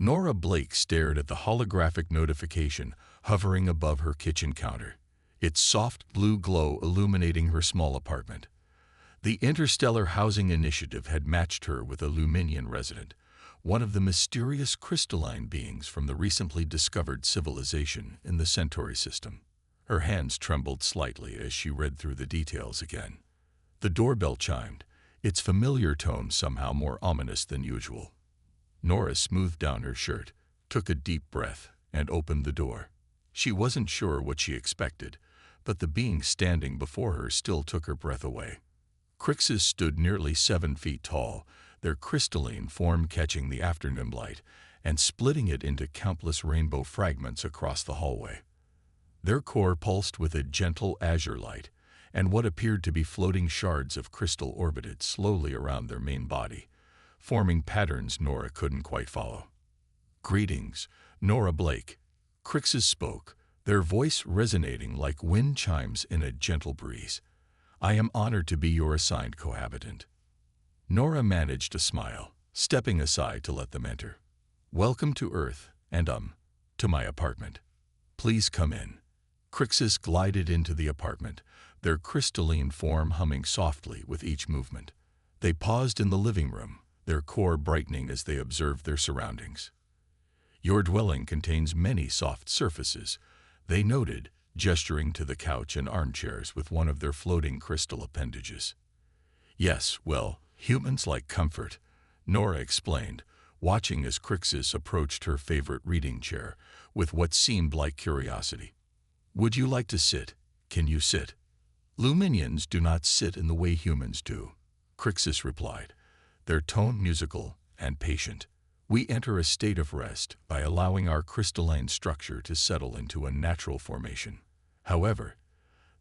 Nora Blake stared at the holographic notification hovering above her kitchen counter, its soft blue glow illuminating her small apartment. The Interstellar Housing Initiative had matched her with a Luminian resident, one of the mysterious crystalline beings from the recently discovered civilization in the Centauri system. Her hands trembled slightly as she read through the details again. The doorbell chimed, its familiar tone somehow more ominous than usual. Nora smoothed down her shirt, took a deep breath, and opened the door. She wasn't sure what she expected, but the being standing before her still took her breath away. Crixus stood nearly 7 feet tall, their crystalline form catching the afternoon light and splitting it into countless rainbow fragments across the hallway. Their core pulsed with a gentle azure light, and what appeared to be floating shards of crystal orbited slowly around their main body, forming patterns Nora couldn't quite follow. "Greetings, Nora Blake," Crixus spoke, their voice resonating like wind chimes in a gentle breeze. "I am honored to be your assigned cohabitant." Nora managed a smile, stepping aside to let them enter. "Welcome to Earth and, to my apartment. Please come in." Crixus glided into the apartment, their crystalline form humming softly with each movement. They paused in the living room, their core brightening as they observed their surroundings. "Your dwelling contains many soft surfaces," they noted, gesturing to the couch and armchairs with one of their floating crystal appendages. "Yes, well, humans like comfort," Nora explained, watching as Crixus approached her favorite reading chair with what seemed like curiosity. "Would you like to sit? Can you sit?" "Luminians do not sit in the way humans do," Crixus replied, their tone musical and patient. "We enter a state of rest by allowing our crystalline structure to settle into a natural formation. However,"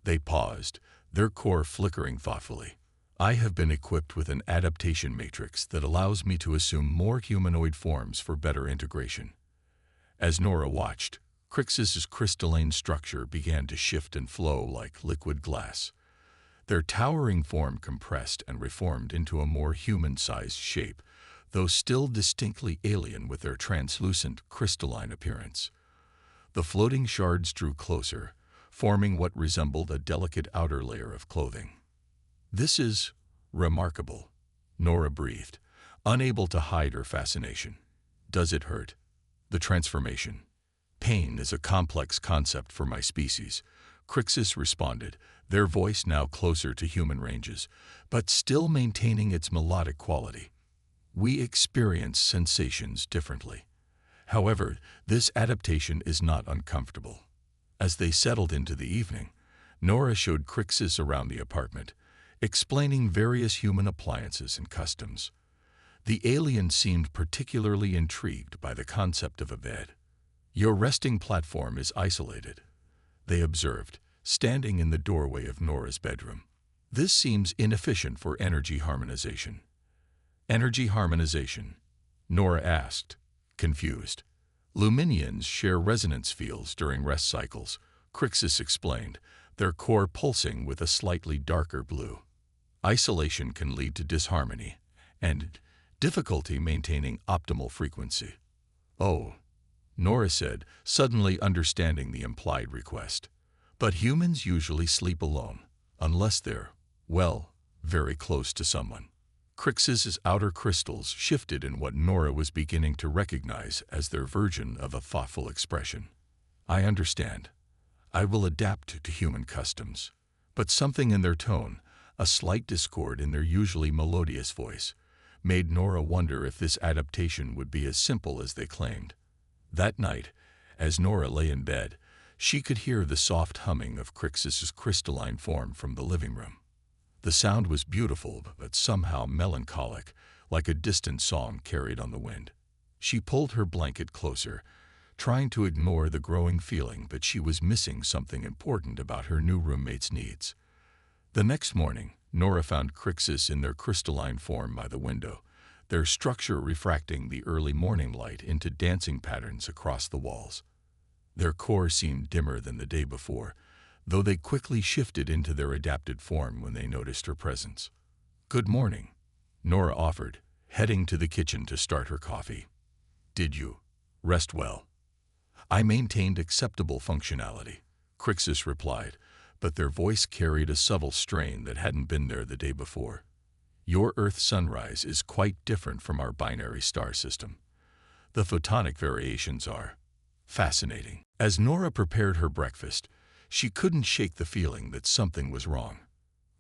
they paused, their core flickering thoughtfully, "I have been equipped with an adaptation matrix that allows me to assume more humanoid forms for better integration." As Nora watched, Crixus's crystalline structure began to shift and flow like liquid glass. Their towering form compressed and reformed into a more human-sized shape, though still distinctly alien with their translucent, crystalline appearance. The floating shards drew closer, forming what resembled a delicate outer layer of clothing. "This is remarkable," Nora breathed, unable to hide her fascination. "Does it hurt?" "The transformation. Pain is a complex concept for my species," Crixus responded, their voice now closer to human ranges, but still maintaining its melodic quality. "We experience sensations differently. However, this adaptation is not uncomfortable." As they settled into the evening, Nora showed Crixus around the apartment, explaining various human appliances and customs. The alien seemed particularly intrigued by the concept of a bed. "Your resting platform is isolated," they observed, standing in the doorway of Nora's bedroom. "This seems inefficient for energy harmonization." "Energy harmonization?" Nora asked, confused. "Luminians share resonance fields during rest cycles," Crixus explained, their core pulsing with a slightly darker blue. "Isolation can lead to disharmony and difficulty maintaining optimal frequency." "Oh," Nora said, suddenly understanding the implied request. "But humans usually sleep alone, unless they're, well, very close to someone." Crixus's outer crystals shifted in what Nora was beginning to recognize as their version of a thoughtful expression. "I understand. I will adapt to human customs." But something in their tone, a slight discord in their usually melodious voice, made Nora wonder if this adaptation would be as simple as they claimed. That night, as Nora lay in bed, she could hear the soft humming of Crixus's crystalline form from the living room. The sound was beautiful, but somehow melancholic, like a distant song carried on the wind. She pulled her blanket closer, trying to ignore the growing feeling that she was missing something important about her new roommate's needs. The next morning, Nora found Crixus in their crystalline form by the window, their structure refracting the early morning light into dancing patterns across the walls. Their core seemed dimmer than the day before, though they quickly shifted into their adapted form when they noticed her presence. "Good morning," Nora offered, heading to the kitchen to start her coffee. "Did you Rest well. I maintained acceptable functionality, Crixus replied, but their voice carried a subtle strain that hadn't been there the day before. Your Earth sunrise is quite different from our binary star system. The photonic variations are fascinating. As Nora prepared her breakfast, she couldn't shake the feeling that something was wrong.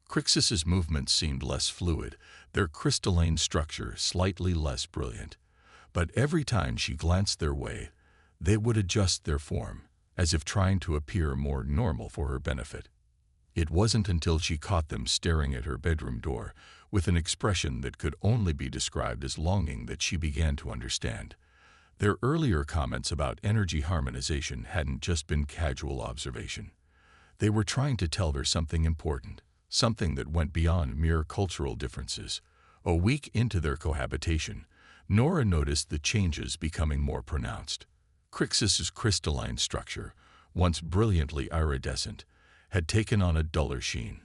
Crixus's movements seemed less fluid, their crystalline structure slightly less brilliant. But every time she glanced their way, they would adjust their form, as if trying to appear more normal for her benefit. It wasn't until she caught them staring at her bedroom door with an expression that could only be described as longing that she began to understand. Their earlier comments about energy harmonization hadn't just been casual observation. They were trying to tell her something important, something that went beyond mere cultural differences. A week into their cohabitation, Nora noticed the changes becoming more pronounced. Crixus's crystalline structure, once brilliantly iridescent, had taken on a duller sheen.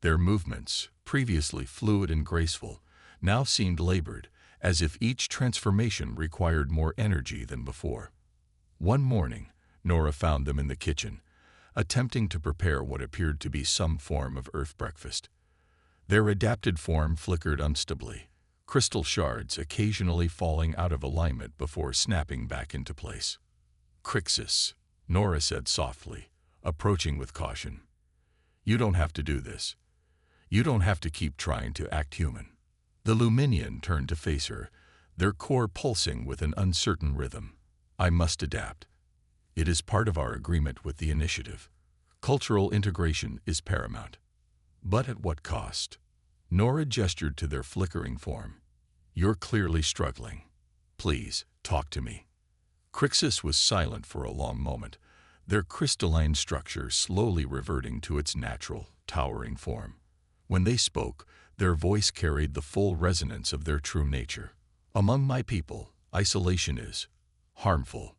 Their movements, previously fluid and graceful, now seemed labored, as if each transformation required more energy than before. One morning, Nora found them in the kitchen, attempting to prepare what appeared to be some form of Earth breakfast. Their adapted form flickered unstably, crystal shards occasionally falling out of alignment before snapping back into place. Crixus, Nora said softly, approaching with caution. You don't have to do this. You don't have to keep trying to act human. The Luminian turned to face her, their core pulsing with an uncertain rhythm. I must adapt. It is part of our agreement with the initiative. Cultural integration is paramount. But at what cost? Nora gestured to their flickering form. You're clearly struggling. Please, talk to me. Crixus was silent for a long moment, their crystalline structure slowly reverting to its natural, towering form. When they spoke, their voice carried the full resonance of their true nature. Among my people, isolation is harmful.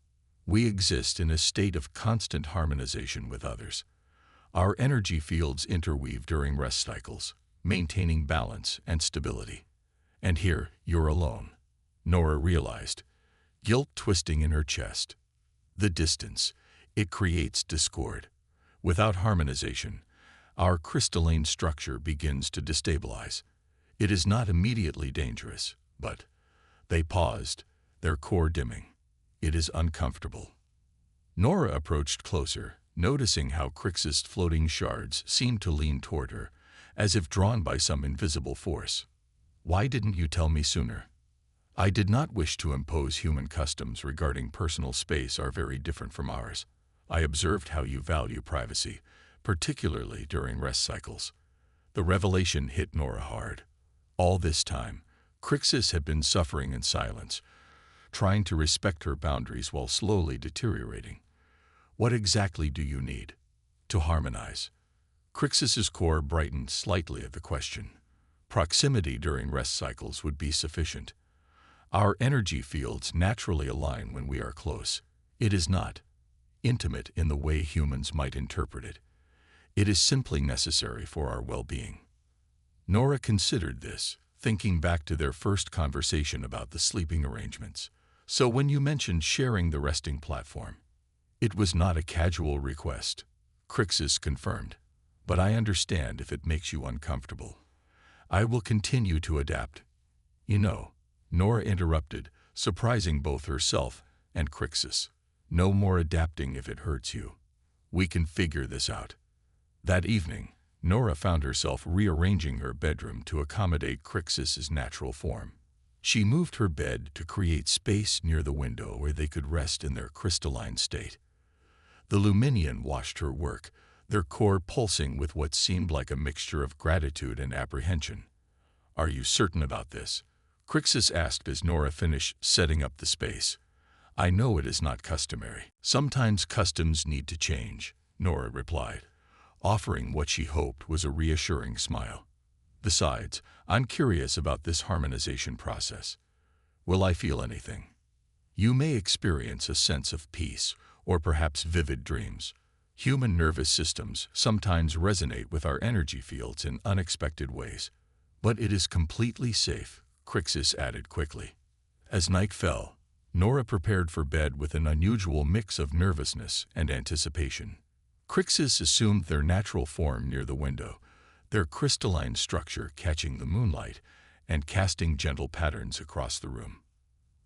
We exist in a state of constant harmonization with others. Our energy fields interweave during rest cycles, maintaining balance and stability. And here, you're alone, Nora realized, guilt twisting in her chest. The distance, it creates discord. Without harmonization, our crystalline structure begins to destabilize. It is not immediately dangerous, but they paused, their core dimming. It is uncomfortable. Nora approached closer, noticing how Crixus' floating shards seemed to lean toward her, as if drawn by some invisible force. Why didn't you tell me sooner? I did not wish to impose human customs regarding personal space are very different from ours. I observed how you value privacy, particularly during rest cycles. The revelation hit Nora hard. All this time, Crixus had been suffering in silence, trying to respect her boundaries while slowly deteriorating. What exactly do you need to harmonize? Crixus's core brightened slightly at the question. Proximity during rest cycles would be sufficient. Our energy fields naturally align when we are close. It is not intimate in the way humans might interpret it. It is simply necessary for our well-being. Nora considered this, thinking back to their first conversation about the sleeping arrangements. So when you mentioned sharing the resting platform, it was not a casual request, Crixus confirmed. But I understand if it makes you uncomfortable. I will continue to adapt. You know, Nora interrupted, surprising both herself and Crixus. No more adapting if it hurts you. We can figure this out. That evening, Nora found herself rearranging her bedroom to accommodate Crixus's natural form. She moved her bed to create space near the window where they could rest in their crystalline state. The Luminian watched her work, their core pulsing with what seemed like a mixture of gratitude and apprehension. Are you certain about this? Crixus asked as Nora finished setting up the space. I know it is not customary. Sometimes customs need to change, Nora replied, offering what she hoped was a reassuring smile. Besides, I'm curious about this harmonization process. Will I feel anything? You may experience a sense of peace, or perhaps vivid dreams. Human nervous systems sometimes resonate with our energy fields in unexpected ways. But it is completely safe, Crixus added quickly. As night fell, Nora prepared for bed with an unusual mix of nervousness and anticipation. Crixus assumed their natural form near the window, their crystalline structure catching the moonlight and casting gentle patterns across the room.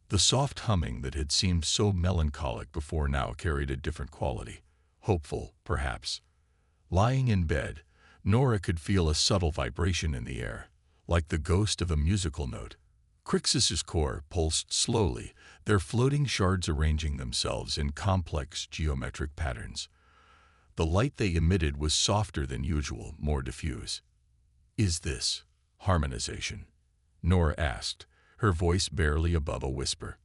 The soft humming that had seemed so melancholic before now carried a different quality, hopeful, perhaps. Lying in bed, Nora could feel a subtle vibration in the air, like the ghost of a musical note. Crixus's core pulsed slowly, their floating shards arranging themselves in complex geometric patterns. The light they emitted was softer than usual, more diffuse. "Is this harmonization?" Nora asked, her voice barely above a whisper.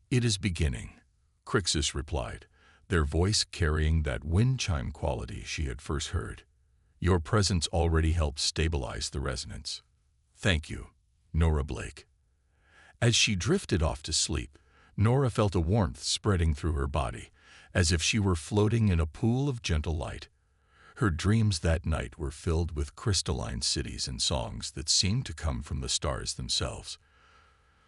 "It is beginning," Crixus replied, their voice carrying that wind chime quality she had first heard. "Your presence already helped stabilize the resonance." "Thank you, Nora Blake." As she drifted off to sleep, Nora felt a warmth spreading through her body, as if she were floating in a pool of gentle light. Her dreams that night were filled with crystalline cities and songs that seemed to come from the stars themselves.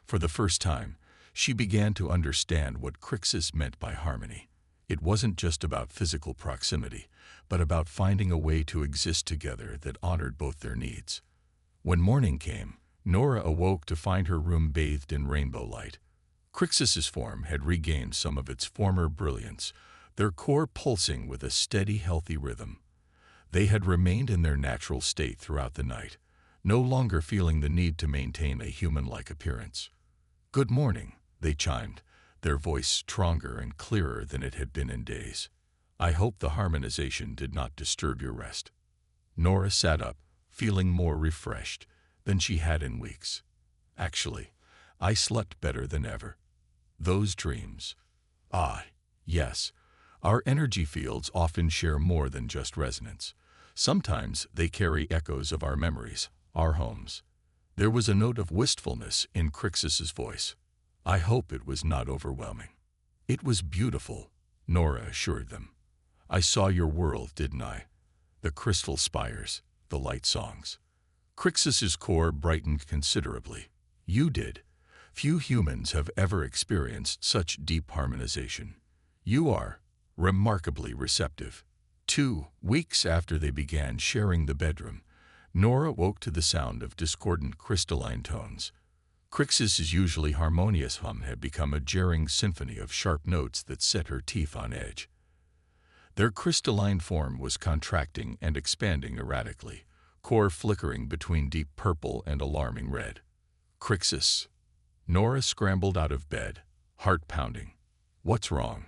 For the first time, she began to understand what Crixus meant by harmony. It wasn't just about physical proximity, but about finding a way to exist together that honored both their needs. When morning came, Nora awoke to find her room bathed in rainbow light. Crixus's form had regained some of its former brilliance, their core pulsing with a steady, healthy rhythm. They had remained in their natural state throughout the night, no longer feeling the need to maintain a human-like appearance. "Good morning," they chimed, their voice stronger and clearer than it had been in days. "I hope the harmonization did not disturb your rest." Nora sat up, feeling more refreshed than she had in weeks. "Actually, I slept better than ever." Those dreams. Ah, yes. Our energy fields often share more than just resonance. Sometimes they carry echoes of our memories, our homes. There was a note of wistfulness in Crixus's voice. "I hope it was not overwhelming." "It was beautiful," Nora assured them. "I saw your world, didn't I? The crystal spires, the light songs." Crixus's core brightened considerably. "You did. Few humans have ever experienced such deep harmonization. You are remarkably receptive." 2 weeks after they began sharing the bedroom, Nora woke to the sound of discordant crystalline tones. Crixus's usually harmonious hum had become a jarring symphony of sharp notes that set her teeth on edge. Their crystalline form was contracting and expanding erratically, core flickering between deep purple and alarming red. "Crixus." Nora scrambled out of bed, heart pounding. "What's wrong?"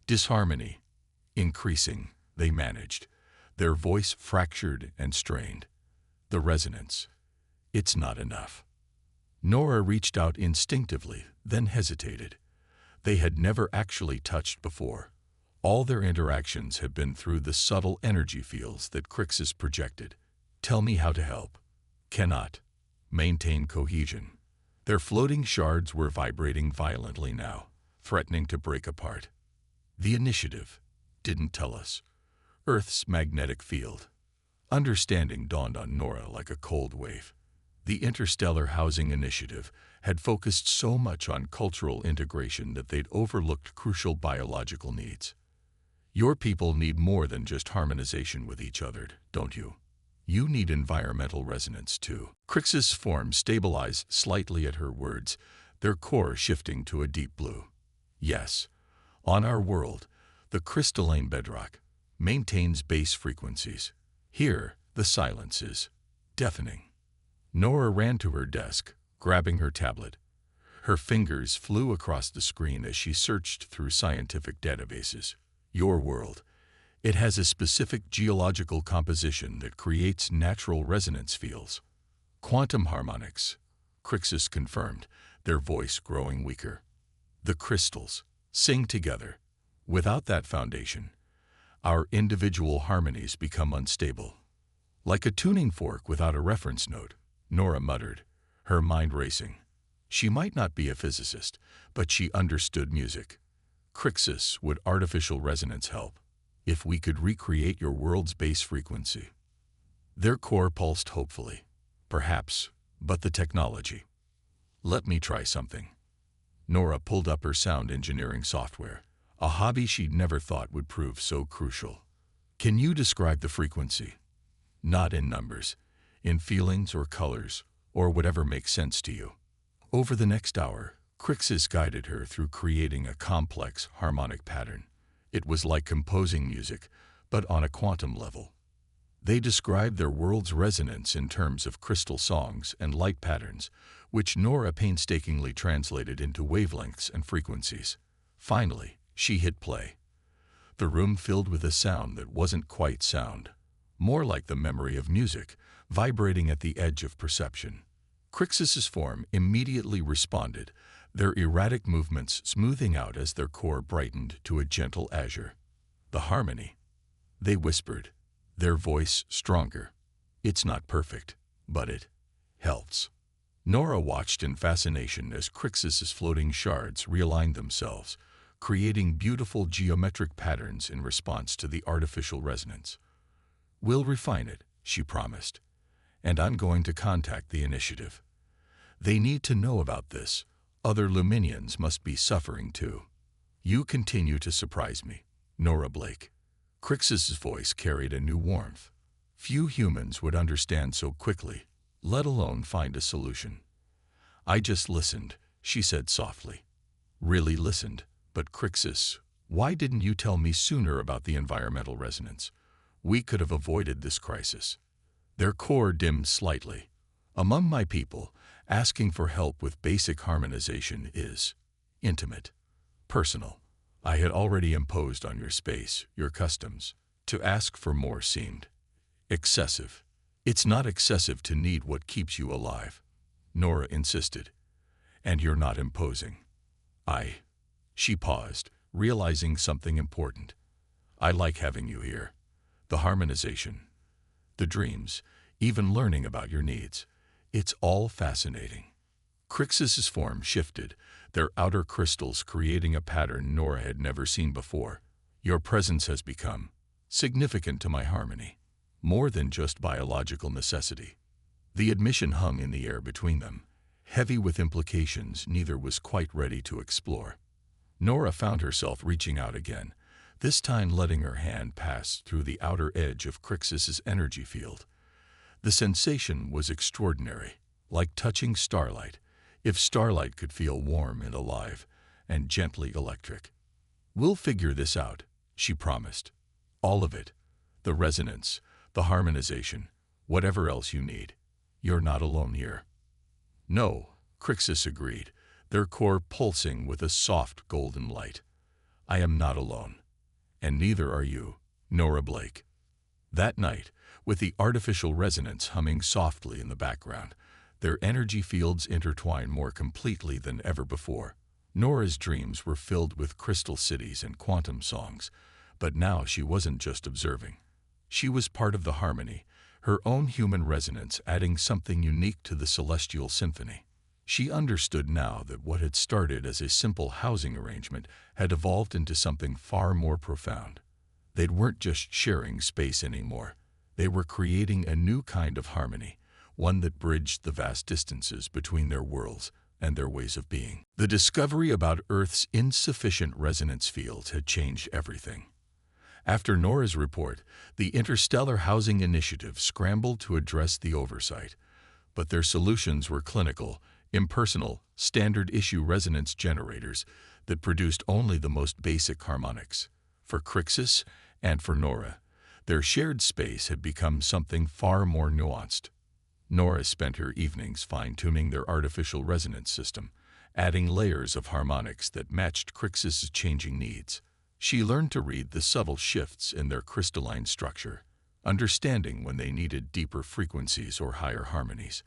"Disharmony. Increasing," they managed, their voice fractured and strained. "The resonance. It's not enough." Nora reached out instinctively, then hesitated. They had never actually touched before. All their interactions had been through the subtle energy fields that Crixus projected. "Tell me how to help." "Cannot." "Maintain cohesion." Their floating shards were vibrating violently now, threatening to break apart. "The initiative didn't tell us." Earth's magnetic field. Understanding dawned on Nora like a cold wave. The Interstellar Housing Initiative had focused so much on cultural integration that they'd overlooked crucial biological needs. "Your people need more than just harmonization with each other, don't you? You need environmental resonance, too." Crixus' form stabilized slightly at her words, their core shifting to a deep blue. "Yes. On our world, the crystalline bedrock maintains base frequencies. Here, the silence is deafening." Nora ran to her desk, grabbing her tablet. Her fingers flew across the screen as she searched through scientific databases. "Your world. It has a specific geological composition that creates natural resonance fields." "Quantum harmonics," Crixus confirmed, their voice growing weaker. "The crystals sing together. Without that foundation, our individual harmonies become unstable." "Like a tuning fork without a reference note," Nora muttered, her mind racing. She might not be a physicist, but she understood music. "Crixus, would artificial resonance help? If we could recreate your world's base frequency." Their core pulsed hopefully. "Perhaps, but the technology." "Let me try something." Nora pulled up her sound engineering software, a hobby she'd never thought would prove so crucial. Can you describe the frequency? Not in numbers, in feelings or colors, or whatever makes sense to you. Over the next hour, Crixus guided her through creating a complex harmonic pattern. It was like composing music, but on a quantum level. They described their world's resonance in terms of crystal songs and light patterns, which Nora painstakingly translated into wavelengths and frequencies. Finally, she hit play. The room filled with a sound that wasn't quite sound, more like the memory of music, vibrating at the edge of perception. Crixus's form immediately responded, their erratic movements smoothing out as their core brightened to a gentle azure. The harmony, they whispered, their voice stronger. It's not perfect, but it helps. Nora watched in fascination as Crixus's floating shards realigned themselves, creating beautiful geometric patterns in response to the artificial resonance. "We'll refine it," she promised, "and I'm going to contact the initiative. They need to know about this. Other Luminians must be suffering too." "You continue to surprise me, Nora Blake." Crixus's voice carried a new warmth. Few humans would understand so quickly, let alone find a solution. "I just listened," she said softly. "Really listened. But Crixus, why didn't you tell me sooner about the environmental resonance? We could have avoided this crisis." Their core dimmed slightly. "Among my people, asking for help with basic harmonization is intimate, personal. I had already imposed on your space, your customs. To ask for more seemed excessive." "It's not excessive to need what keeps you alive," Nora insisted. "And you're not imposing." She paused, realizing something important. "I like having you here. The harmonization, the dreams, even learning about your needs. It's all fascinating." Crixus's form shifted, their outer crystals creating a pattern Nora had never seen before. "Your presence has become significant to my harmony, more than just biological necessity." The admission hung in the air between them, heavy with implications neither was quite ready to explore. Nora found herself reaching out again, this time letting her hand pass through the outer edge of Crixus's energy field. The sensation was extraordinary, like touching starlight, if starlight could feel warm and alive, and gently electric. "We'll figure this out," she promised. "All of it. The resonance, the harmonization, whatever else you need. You're not alone here." "No," Crixus agreed, their core pulsing with a soft golden light. "I am not alone. And neither are you, Nora Blake." That night, with the artificial resonance humming softly in the background, their energy fields intertwined more completely than ever before. Nora's dreams were filled with crystal cities and quantum songs, but now she wasn't just observing. She was part of the harmony, her own human resonance adding something unique to the celestial symphony. She understood now that what had started as a simple housing arrangement had evolved into something far more profound. They weren't just sharing space anymore. They were creating a new kind of harmony, one that bridged the vast distances between their worlds and their ways of being. The discovery about Earth's insufficient resonance fields had changed everything. After Nora's report, the Interstellar Housing Initiative scrambled to address the oversight, but their solutions were clinical, impersonal, standard-issue resonance generators that produced only the most basic harmonics. For Crixus and for Nora, their shared space had become something far more nuanced. Nora spent her evenings fine-tuning their artificial resonance system, adding layers of harmonics that matched Crixus's changing needs. She learned to read the subtle shifts in their crystalline structure, understanding when they needed deeper frequencies or higher harmonies.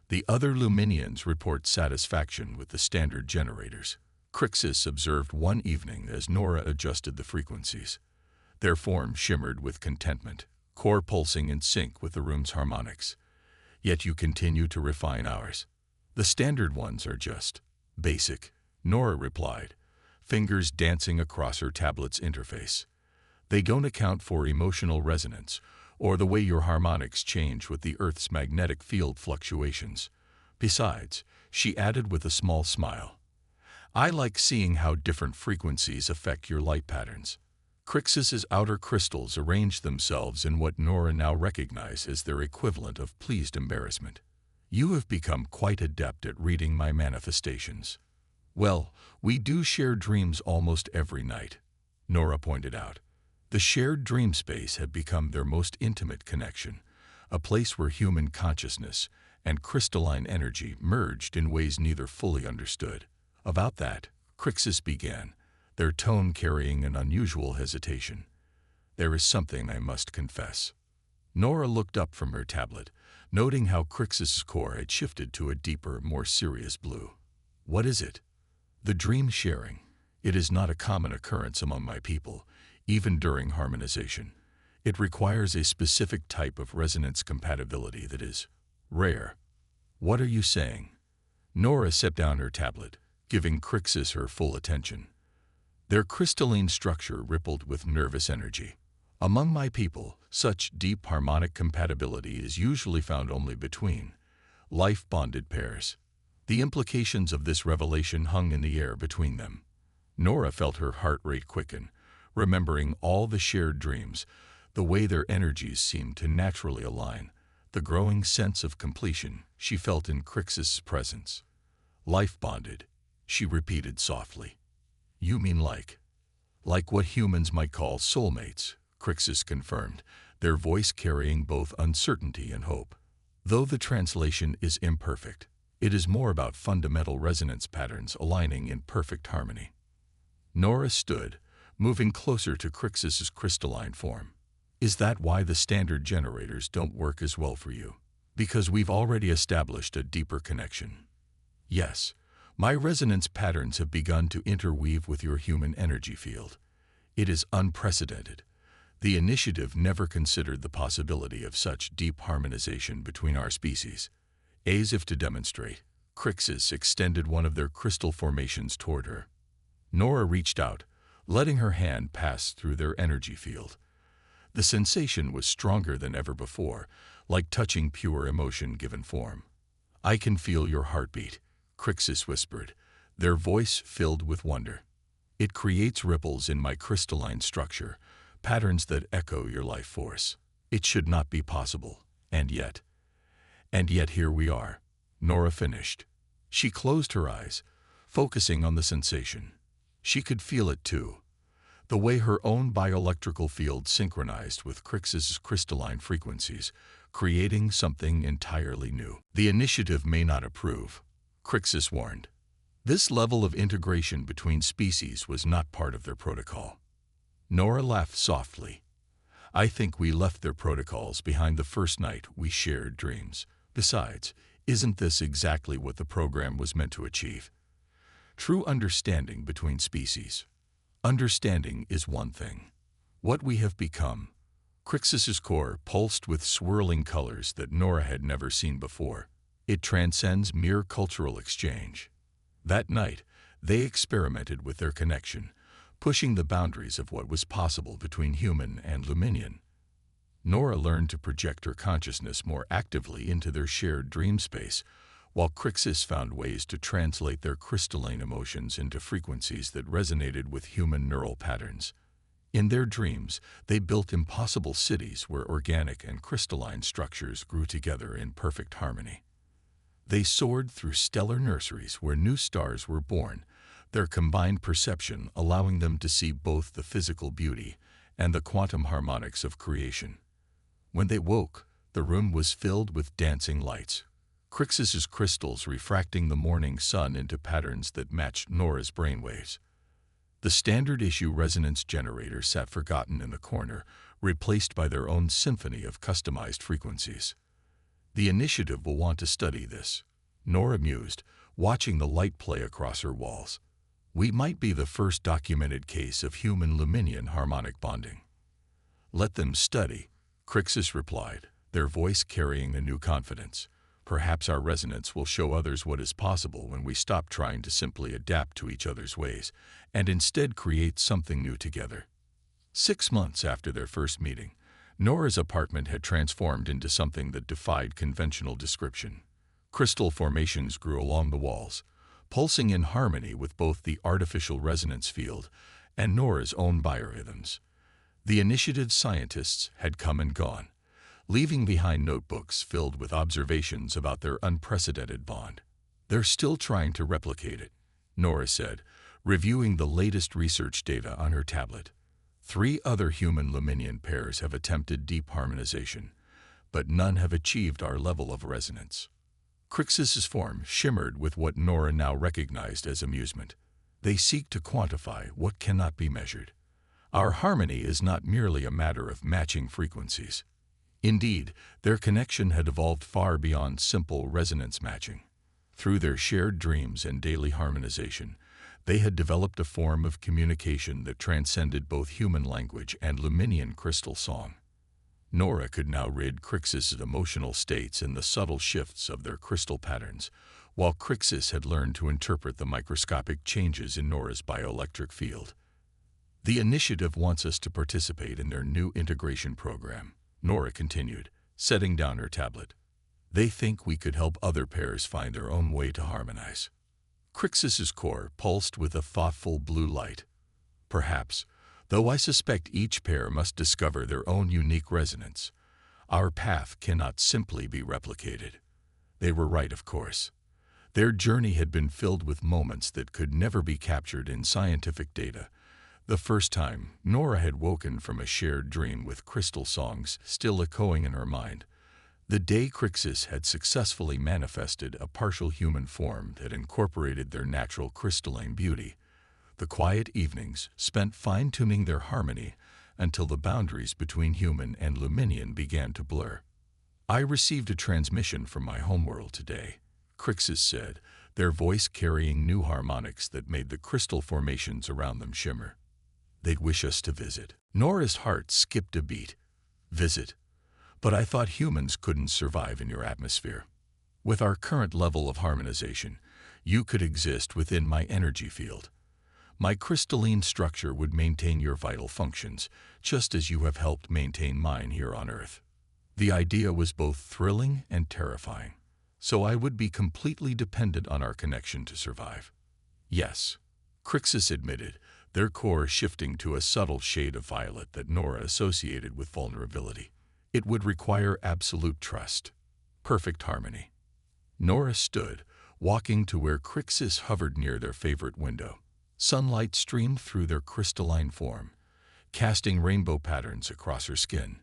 The other Luminians report satisfaction with the standard generators. Crixus observed one evening as Nora adjusted the frequencies. Their form shimmered with contentment, core pulsing in sync with the room's harmonics. "Yet you continue to refine ours." "The standard ones are just basic," Nora replied, fingers dancing across her tablet's interface. "They don't account for emotional resonance, or the way your harmonics change with the Earth's magnetic field fluctuations. Besides," she added with a small smile, I like seeing how different frequencies affect your light patterns. Crixus's outer crystals arrange themselves in what Nora now recognizes as their equivalent of pleased embarrassment. You have become quite adept at reading my manifestations. Well, we do share dreams almost every night, Nora pointed out. The shared dream space had become their most intimate connection, a place where human consciousness and crystalline energy merged in ways neither fully understood. About that, Crixus began, their tone carrying an unusual hesitation. There is something I must confess. Nora looked up from her tablet, noting how Crixus's core had shifted to a deeper, more serious blue. What is it? The dream sharing. It is not a common occurrence among my people, even during harmonization. It requires a specific type of resonance compatibility that is rare. What are you saying? Nora set down her tablet, giving Crixus her full attention. Their crystalline structure rippled with nervous energy. Among my people, such deep harmonic compatibility is usually found only between life-bonded pairs. The implications of this revelation hung in the air between them. Nora felt her heart rate quicken, remembering all the shared dreams, the way their energies seemed to naturally align, the growing sense of completion she felt in Crixus's presence. Life-bonded, she repeated softly. You mean like what humans might call soulmates, Crixus confirmed, their voice carrying both uncertainty and hope. Though the translation is imperfect, it is more about fundamental resonance patterns aligning in perfect harmony. Nora stood, moving closer to Crixus's crystalline form. Is that why the standard generators don't work as well for you? Because we've already established a deeper connection. Yes, my resonance patterns have begun to interweave with your human energy field. It is unprecedented. The initiative never considered the possibility of such deep harmonization between our species. As if to demonstrate, Crixus extended one of their crystal formations toward her. Nora reached out, letting her hand pass through their energy field. The sensation was stronger than ever before, like touching pure emotion given form. I can feel your heartbeat, Crixus whispered, their voice filled with wonder. It creates ripples in my crystalline structure, patterns that echo your life force. It should not be possible, and yet here we are, Nora finished. She closed her eyes, focusing on the sensation. She could feel it too, the way her own bioelectrical field synchronized with Crixus's crystalline frequencies, creating something entirely new. The initiative may not approve, Crixus warned. This level of integration between species was not part of their protocol. Nora laughed softly. I think we left their protocols behind the first night we shared dreams. Besides, isn't this exactly what the program was meant to achieve? True understanding between species. Understanding is one thing. What we have become. Crixus's core pulsed with swirling colors that Nora had never seen before. It transcends mere cultural exchange. That night, they experimented with their connection, pushing the boundaries of what was possible between human and Luminian. Nora learned to project her consciousness more actively into their shared dream space, while Crixus found ways to translate their crystalline emotions into frequencies that resonated with human neural patterns. In their dreams, they built impossible cities where organic and crystalline structures grew together in perfect harmony. They soared through stellar nurseries where new stars were born, their combined perception allowing them to see both the physical beauty and the quantum harmonics of creation. When they woke, the room was filled with dancing lights, Crixus's crystals refracting the morning sun into patterns that matched Nora's brainwaves. The standard issue resonance generator sat forgotten in the corner, replaced by their own symphony of customized frequencies. The initiative will want to study this, Nora mused, watching the light play across her walls. We might be the first documented case of human-Luminian harmonic bonding. Let them study, Crixus replied, their voice carrying a new confidence. Perhaps our resonance will show others what is possible when we stop trying to simply adapt to each other's ways and instead create something new together. 6 months after their first meeting, Nora's apartment had transformed into something that defied conventional description. Crystal formations grew along the walls, pulsing in harmony with both the artificial resonance field and Nora's own biorhythms. The initiative's scientists had come and gone, leaving behind notebooks filled with observations about their unprecedented bond. "They're still trying to replicate it," Nora said, reviewing the latest research data on her tablet. 3 other human-Luminian pairs have attempted deep harmonization, but none have achieved our level of resonance. Crixus's form shimmered with what Nora now recognized as amusement. "They seek to quantify what cannot be measured. Our harmony is not merely a matter of matching frequencies." Indeed, their connection had evolved far beyond simple resonance matching. Through their shared dreams and daily harmonization, they had developed a form of communication that transcended both human language and Luminian crystal song. Nora could now read Crixus's emotional states and the subtle shifts of their crystal patterns, while Crixus had learned to interpret the microscopic changes in Nora's bioelectric field. "The initiative wants us to participate in their new integration program," Nora continued, setting down her tablet. "They think we could help other pairs find their own way to harmonize." Crixus's core pulsed with a thoughtful blue light. "Perhaps, though I suspect each pair must discover their own unique resonance. Our path cannot simply be replicated." They were right, of course. Their journey had been filled with moments that could never be captured in scientific data. The first time, Nora had woken from a shared dream with crystal songs still echoing in her mind. The day Crixus had successfully manifested a partial human form that incorporated their natural crystalline beauty. The quiet evenings spent fine-tuning their harmony until the boundaries between human and Luminian began to blur. "I received a transmission from my homeworld today," Crixus said, their voice carrying new harmonics that made the crystal formations around them shimmer. "They'd wish us to visit." Nora's heart skipped a beat. "Visit? But I thought humans couldn't survive in your atmosphere. With our current level of harmonization, you could exist within my energy field. My crystalline structure would maintain your vital functions, just as you have helped maintain mine here on Earth." The idea was both thrilling and terrifying. "So I would be completely dependent on our connection to survive." "Yes," Crixus admitted, their core shifting to a subtle shade of violet that Nora associated with vulnerability. "It would require absolute trust. Perfect harmony." Nora stood, walking to where Crixus hovered near their favorite window. Sunlight streamed through their crystalline form, casting rainbow patterns across her skin.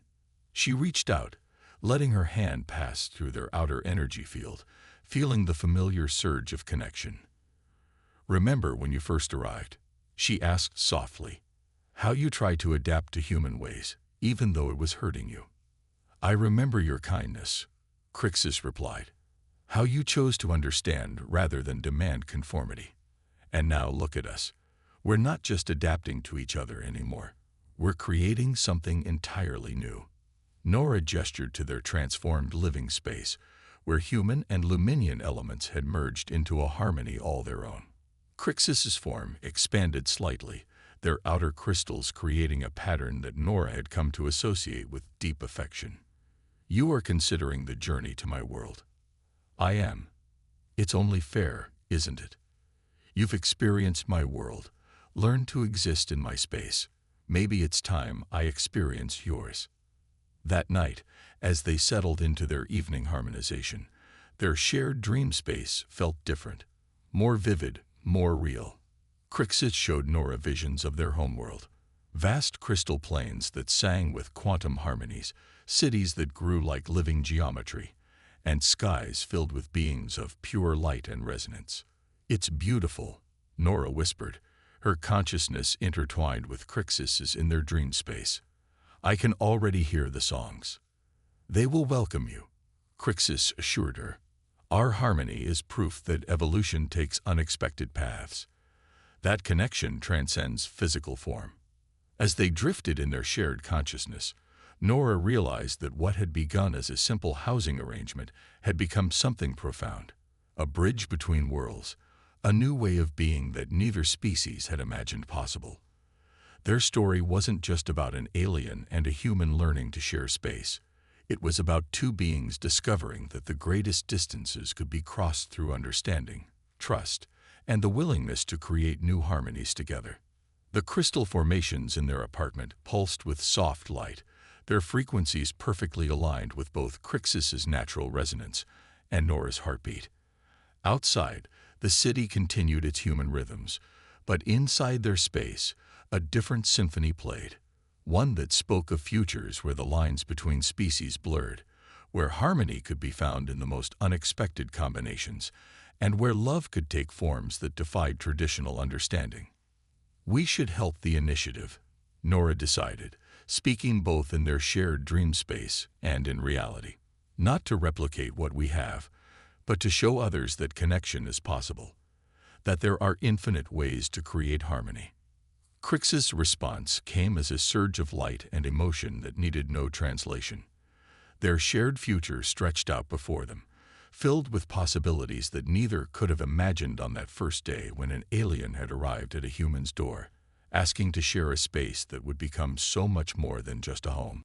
She reached out, letting her hand pass through their outer energy field, feeling the familiar surge of connection. "Remember when you first arrived?" she asked softly. "How you tried to adapt to human ways, even though it was hurting you." "I remember your kindness," Crixus replied. "How you chose to understand rather than demand conformity. And now look at us. We're not just adapting to each other anymore. We're creating something entirely new." Nora gestured to their transformed living space, where human and Luminian elements had merged into a harmony all their own. Crixus's form expanded slightly, their outer crystals creating a pattern that Nora had come to associate with deep affection. "You are considering the journey to my world." "I am. It's only fair, isn't it? You've experienced my world, learned to exist in my space. Maybe it's time I experience yours." That night, as they settled into their evening harmonization, their shared dream space felt different, more vivid, more real. Crixus showed Nora visions of their homeworld. Vast crystal plains that sang with quantum harmonies, cities that grew like living geometry, and skies filled with beings of pure light and resonance. "It's beautiful," Nora whispered, her consciousness intertwined with Crixus's in their dream space. "I can already hear the songs." "They will welcome you," Crixus assured her. "Our harmony is proof that evolution takes unexpected paths. That connection transcends physical form." As they drifted in their shared consciousness, Nora realized that what had begun as a simple housing arrangement had become something profound, a bridge between worlds, a new way of being that neither species had imagined possible. Their story wasn't just about an alien and a human learning to share space. It was about two beings discovering that the greatest distances could be crossed through understanding, trust, and the willingness to create new harmonies together. The crystal formations in their apartment pulsed with soft light, their frequencies perfectly aligned with both Crixus's natural resonance and Nora's heartbeat. Outside, the city continued its human rhythms, but inside their space, a different symphony played, one that spoke of futures where the lines between species blurred, where harmony could be found in the most unexpected combinations, and where love could take forms that defied traditional understanding. "We should help the initiative," Nora decided, speaking both in their shared dream space and in reality. "Not to replicate what we have, but to show others that connection is possible, that there are infinite ways to create harmony." Crixus' response came as a surge of light and emotion that needed no translation. Their shared future stretched out before them, filled with possibilities that neither could have imagined on that first day when an alien had arrived at a human's door, asking to share a space that would become so much more than just a home.